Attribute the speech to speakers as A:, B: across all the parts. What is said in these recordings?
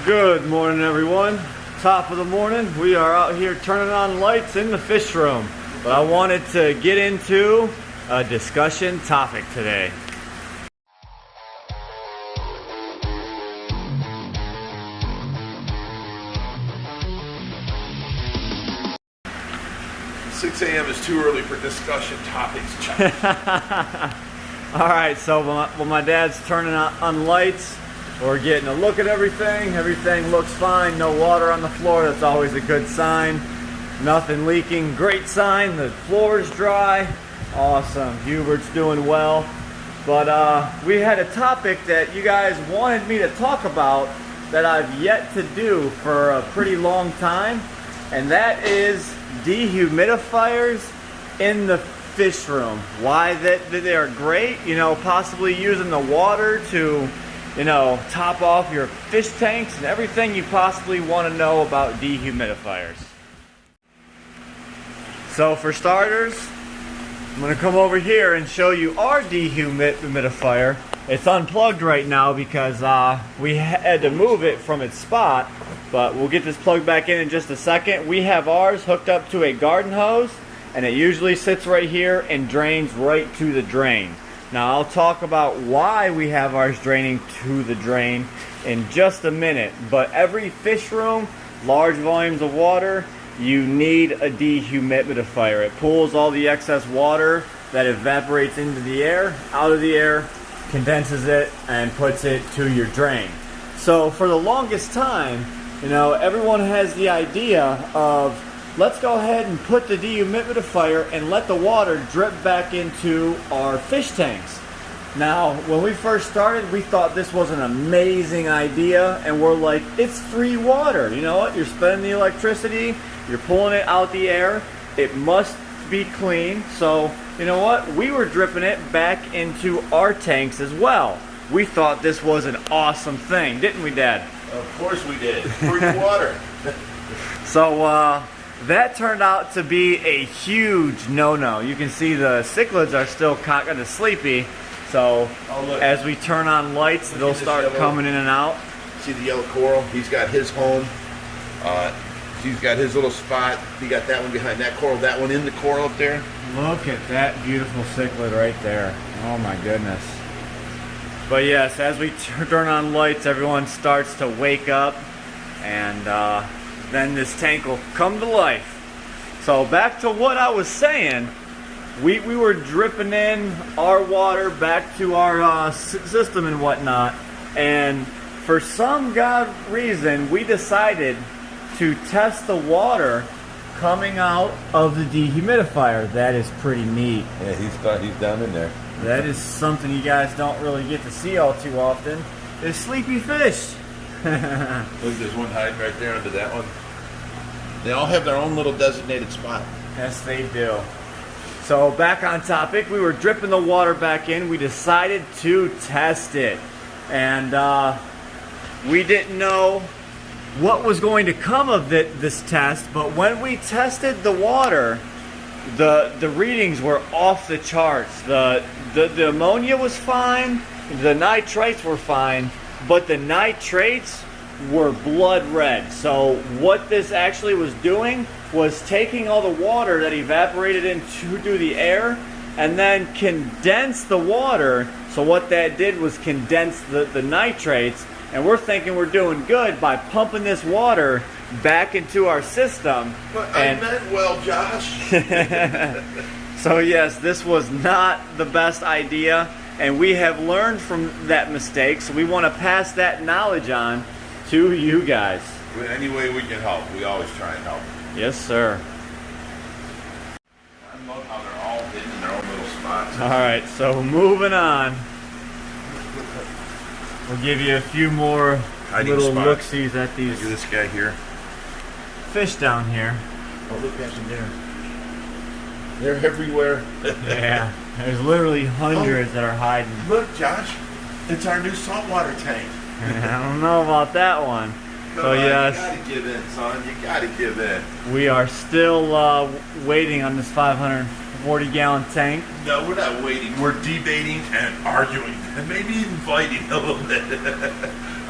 A: Good morning, everyone. Top of the morning. We are out here turning on lights in the fish room. But I wanted to get into a discussion topic today.
B: $6 a.m. is too early for discussion topics.
A: All right, so when my dad's turning on lights, we're getting a look at everything. Everything looks fine. No water on the floor. That's always a good sign. Nothing leaking. Great sign. The floor is dry. Awesome. Hubert's doing well. But we had a topic that you guys wanted me to talk about that I've yet to do for a pretty long time, and that is dehumidifiers in the fish room. Why they are great, you know, possibly using the water to, you know, top off your fish tanks and everything you possibly want to know about dehumidifiers. So for starters, I'm going to come over here and show you our dehumidifier. It's unplugged right now because we had to move it from its spot, but we'll get this plugged back in just a second. We have ours hooked up to a garden hose, and it usually sits right here and drains right to the drain. Now I'll talk about why we have ours draining to the drain in just a minute, but every fish room, large volumes of water, you need a dehumidifier. It pulls all the excess water that evaporates into the air, out of the air, condenses it, and puts it to your drain. So for the longest time, you know, everyone has the idea of, let's go ahead and put the dehumidifier and let the water drip back into our fish tanks. Now, when we first started, we thought this was an amazing idea, and we're like, it's free water. You know what? You're spending the electricity, you're pulling it out the air, it must be clean. So, you know what? We were dripping it back into our tanks as well. We thought this was an awesome thing, didn't we, Dad?
B: Of course we did. Free water.
A: So, that turned out to be a huge no-no. You can see the cichlids are still kind of sleepy. So as we turn on lights, they'll start coming in and out.
B: See the yellow coral? He's got his home. He's got his little spot. He got that one behind that coral, that one in the coral up there.
A: Look at that beautiful cichlid right there. Oh my goodness. But yes, as we turn on lights, everyone starts to wake up, and then this tank will come to life. So back to what I was saying, we were dripping in our water back to our system and whatnot, and for some god reason, we decided to test the water coming out of the dehumidifier. That is pretty neat.
B: Yeah, he's down in there.
A: That is something you guys don't really get to see all too often, is sleepy fish.
B: Look, there's one hiding right there under that one. They all have their own little designated spot.
A: Yes, they do. So back on topic, we were dripping the water back in. We decided to test it. And we didn't know what was going to come of this test, but when we tested the water, the readings were off the charts. The ammonia was fine, the nitrites were fine, but the nitrates were blood red. So what this actually was doing was taking all the water that evaporated into the air and then condense the water. So what that did was condense the nitrates, and we're thinking we're doing good by pumping this water back into our system.
B: But I meant well, Josh.
A: So yes, this was not the best idea, and we have learned from that mistake, so we want to pass that knowledge on to you guys.
B: Any way we can help, we always try and help.
A: Yes, sir.
B: I love how they're all hidden in their own little spots.
A: All right, so moving on. We'll give you a few more little look-sees at these.
B: Look at this guy here.
A: Fish down here.
B: Oh, look at them there. They're everywhere.
A: Yeah, there's literally hundreds that are hiding.
B: Look, Josh, it's our new saltwater tank.
A: I don't know about that one. So yes,
B: you gotta give in, son. You gotta give in.
A: We are still waiting on this 540-gallon tank.
B: No, we're not waiting. We're debating and arguing, and maybe even fighting a little bit.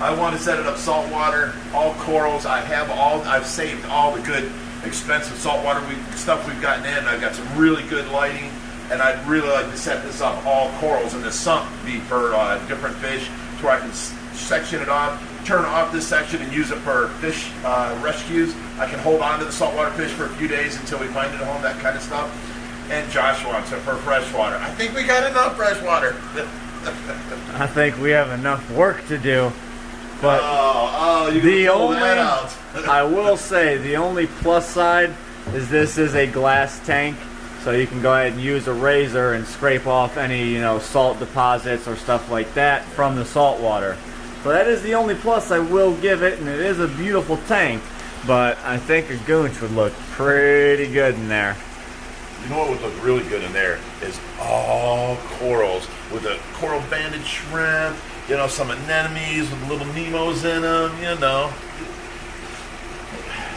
B: I want to set it up saltwater, all corals. I've saved all the good, expensive saltwater stuff we've gotten in. I've got some really good lighting, and I'd really like to set this up all corals, and the sump be for different fish, to where I can section it off, turn off this section, and use it for fish rescues. I can hold on to the saltwater fish for a few days until we find it a home, that kind of stuff. And Josh wants it for freshwater. I think we got enough freshwater.
A: I think we have enough work to do. But
B: the only,
A: I will say, the only plus side is this is a glass tank, so you can go ahead and use a razor and scrape off any, salt deposits or stuff like that from the salt water. So that is the only plus I will give it, and it is a beautiful tank, but I think a goonch would look pretty good in there.
B: You know what would look really good in there is all corals with a coral banded shrimp, some anemones with little Nemos in them,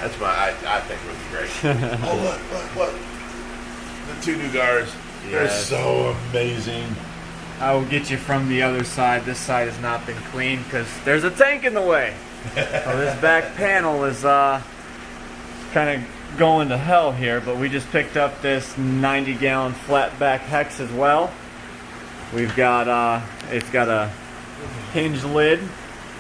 B: That's I think it would be great. Oh, look. The two new guards, they're so amazing.
A: I will get you from the other side. This side has not been cleaned because there's a tank in the way. So this back panel is kind of going to hell here, but we just picked up this 90-gallon flat back hex as well. We've got it's got a hinge lid,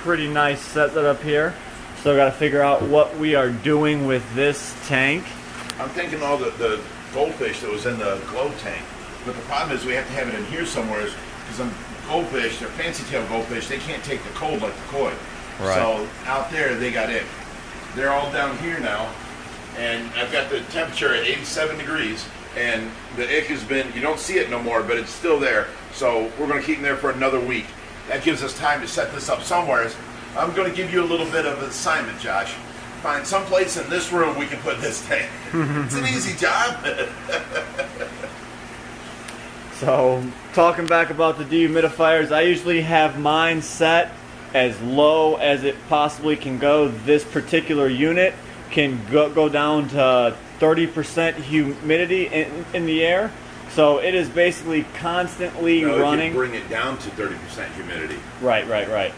A: pretty nice setup here. Still got to figure out what we are doing with this tank.
B: I'm thinking all the goldfish that was in the glow tank, but the problem is we have to have it in here somewhere, because some goldfish, they're fancy tail goldfish, they can't take the cold like the koi.
A: Right.
B: So out there they got ick. They're all down here now, and I've got the temperature at 87 degrees, and the ick has been, you don't see it no more, but it's still there. So we're going to keep them there for another week. That gives us time to set this up somewhere. I'm going to give you a little bit of an assignment, Josh. Find some place in this room we can put this tank. It's an easy job.
A: So, talking back about the dehumidifiers, I usually have mine set as low as it possibly can go. This particular unit can go down to 30% humidity in the air. So it is basically constantly running.
B: You can bring it down to 30% humidity.
A: Right.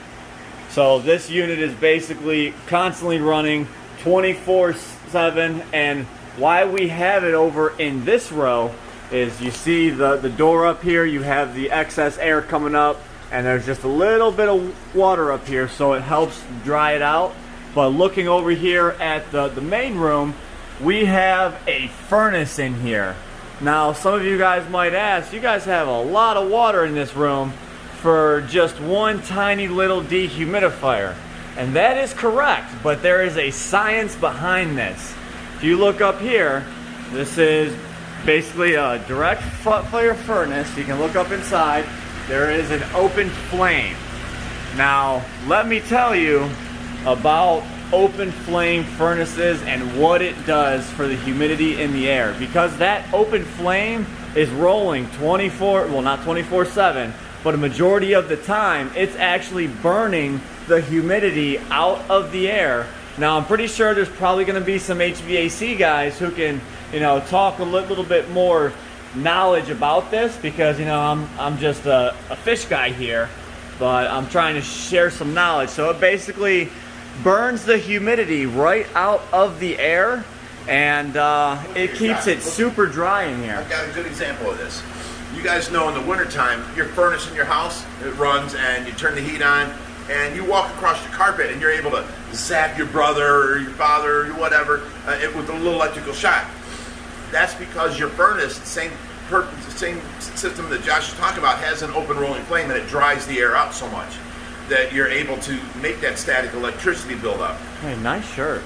A: So this unit is basically constantly running 24/7, and why we have it over in this row is you see the door up here, you have the excess air coming up, and there's just a little bit of water up here, so it helps dry it out. But looking over here at the main room, we have a furnace in here. Now, some of you guys might ask, you guys have a lot of water in this room for just one tiny little dehumidifier. And that is correct, but there is a science behind this. If you look up here, this is basically a direct fire furnace. You can look up inside. There is an open flame. Now, let me tell you about open flame furnaces and what it does for the humidity in the air, because that open flame is rolling not 24/7, but a majority of the time it's actually burning the humidity out of the air. Now, I'm pretty sure there's probably going to be some HVAC guys who can talk a little bit more knowledge about this, because I'm just a fish guy here, but I'm trying to share some knowledge. So it basically burns the humidity right out of the air, and it keeps it super dry in here.
B: I've got a good example of this. You guys know in the wintertime, your furnace in your house, it runs, and you turn the heat on, and you walk across your carpet, and you're able to zap your brother or your father or whatever with a little electrical shock. That's because your furnace, the same system that Josh is talking about, has an open rolling flame, and it dries the air out so much that you're able to make that static electricity build up.
A: Hey, nice shirt.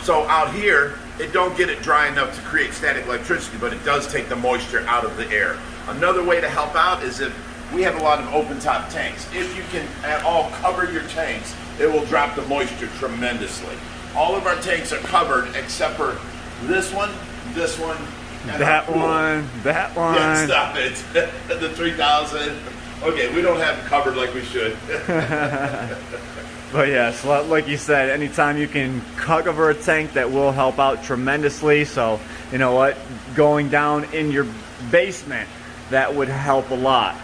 B: So out here, it don't get it dry enough to create static electricity, but it does take the moisture out of the air. Another way to help out is if we have a lot of open top tanks. If you can at all cover your tanks, it will drop the moisture tremendously. All of our tanks are covered except for this one, and
A: that one.
B: Yeah, stop it. The 3000. Okay, we don't have it covered like we should.
A: But yes, like you said, anytime you can cover a tank, that will help out tremendously. So, going down in your basement, that would help a lot.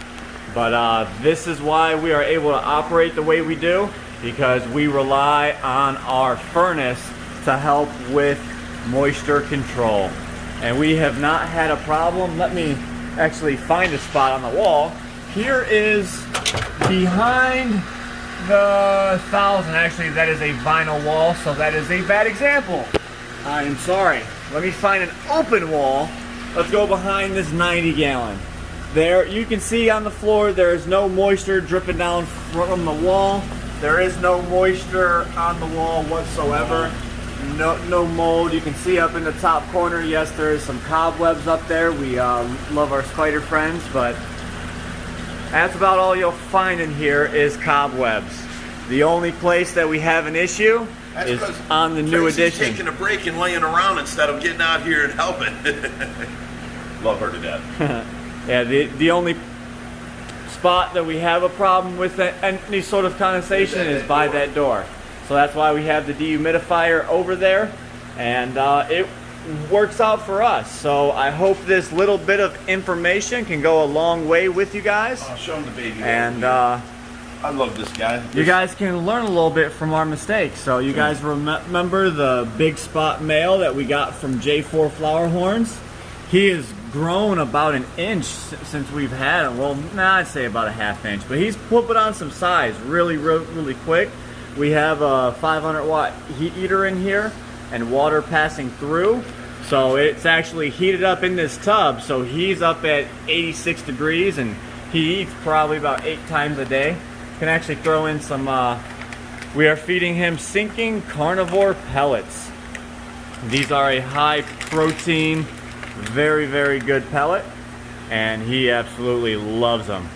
A: But this is why we are able to operate the way we do, because we rely on our furnace to help with moisture control. And we have not had a problem. Let me actually find a spot on the wall. Here is behind the 1000. Actually, that is a vinyl wall, so that is a bad example. I am sorry. Let me find an open wall. Let's go behind this 90 gallon. There, you can see on the floor, there is no moisture dripping down from the wall. There is no moisture on the wall whatsoever. No mold. You can see up in the top corner, yes, there is some cobwebs up there. We love our spider friends, but that's about all you'll find in here is cobwebs. The only place that we have an issue is on the new addition.
B: Taking a break and laying around instead of getting out here and helping. Love her to death.
A: Yeah, the only spot that we have a problem with any sort of condensation is by that door. So that's why we have the dehumidifier over there, and it works out for us. So I hope this little bit of information can go a long way with you guys.
B: I'll show him the baby.
A: And
B: I love this guy.
A: You guys can learn a little bit from our mistakes. So you guys remember the big spot male that we got from J4 Flower Horns? He has grown about an inch since we've had him. Well, I'd say about a ½ inch, but he's put on some size really quick. We have a 500 watt heat eater in here and water passing through. So it's actually heated up in this tub. So he's up at 86 degrees and he eats probably about 8 times a day. Can actually throw in some, we are feeding him sinking carnivore pellets. These are a high protein, very good pellet, and he absolutely loves them.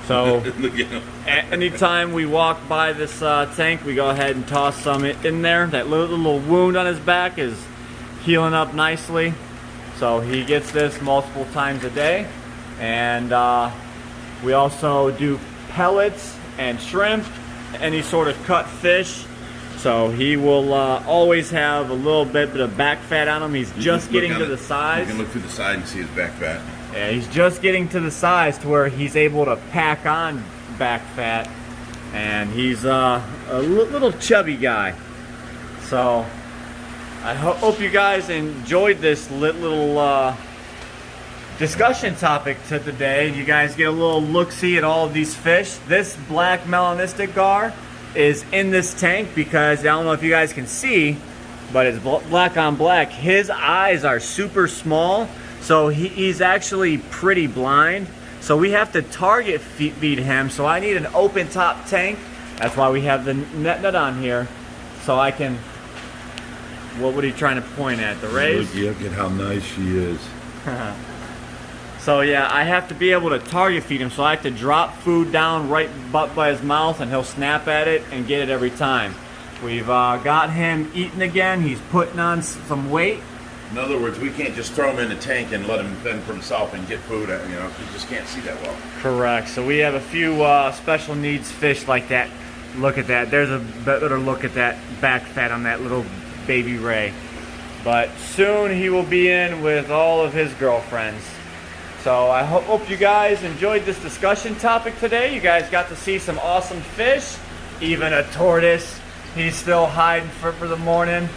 A: So anytime we walk by this tank, we go ahead and toss some in there. That little wound on his back is healing up nicely, so he gets this multiple times a day. And we also do pellets and shrimp, any sort of cut fish. So he will always have a little bit of back fat on him. He's just getting to the size.
B: You can look through the side and see his back fat.
A: Yeah, he's just getting to the size to where he's able to pack on back fat. And he's a little chubby guy. So I hope you guys enjoyed this little discussion topic today. You guys get a little look-see at all of these fish. This black melanistic gar is in this tank because I don't know if you guys can see, but it's black on black. His eyes are super small, so he's actually pretty blind. So we have to target feed him. So I need an open top tank. That's why we have the net on here, so I can. What are you trying to point at? The rays?
B: Look at how nice she is.
A: So yeah, I have to be able to target feed him, so I have to drop food down right by his mouth and he'll snap at it and get it every time. We've got him eating again. He's putting on some weight.
B: In other words, we can't just throw him in the tank and let him fend for himself and get food. You know, you just can't see that well.
A: Correct. So we have a few special needs fish like that. Look at that. There's a better look at that back fat on that little baby ray. But soon he will be in with all of his girlfriends. So I hope you guys enjoyed this discussion topic today. You guys got to see some awesome fish, even a tortoise. He's still hiding for the morning.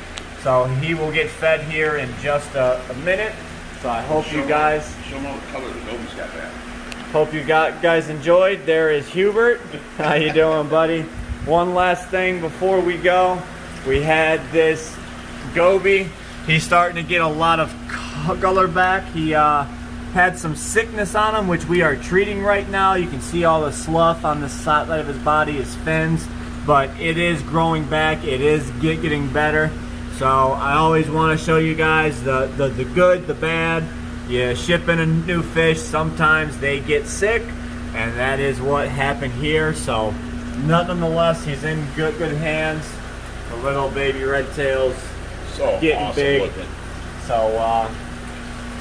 A: So he will get fed here in just a minute. So I hope you guys...
B: Show them all the color that Nobody's got that.
A: Hope you guys enjoyed. There is Hubert. How you doing, buddy? One last thing before we go. We had this goby. He's starting to get a lot of color back. He had some sickness on him, which we are treating right now. You can see all the slough on the side of his body, his fins, but it is growing back. It is getting better. So I always want to show you guys the good, the bad. You ship in a new fish, sometimes they get sick, and that is what happened here. So nonetheless, he's in good hands. The little baby red tails getting awesome big. Looking. So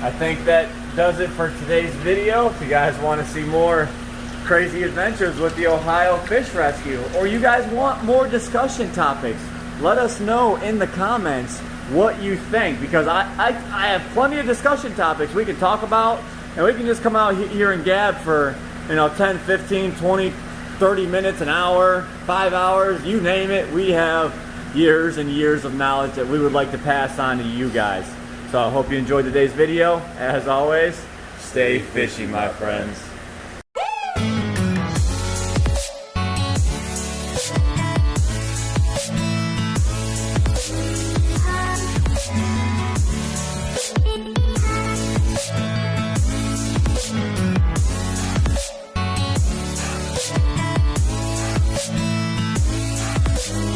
A: I think that does it for today's video. If you guys want to see more crazy adventures with the Ohio Fish Rescue, or you guys want more discussion topics, let us know in the comments what you think, because I have plenty of discussion topics we can talk about, and we can just come out here and gab for you know, 10, 15, 20, 30 minutes, an hour, 5 hours, you name it. We have years and years of knowledge that we would like to pass on to you guys. So I hope you enjoyed today's video. As always, stay fishy, my friends.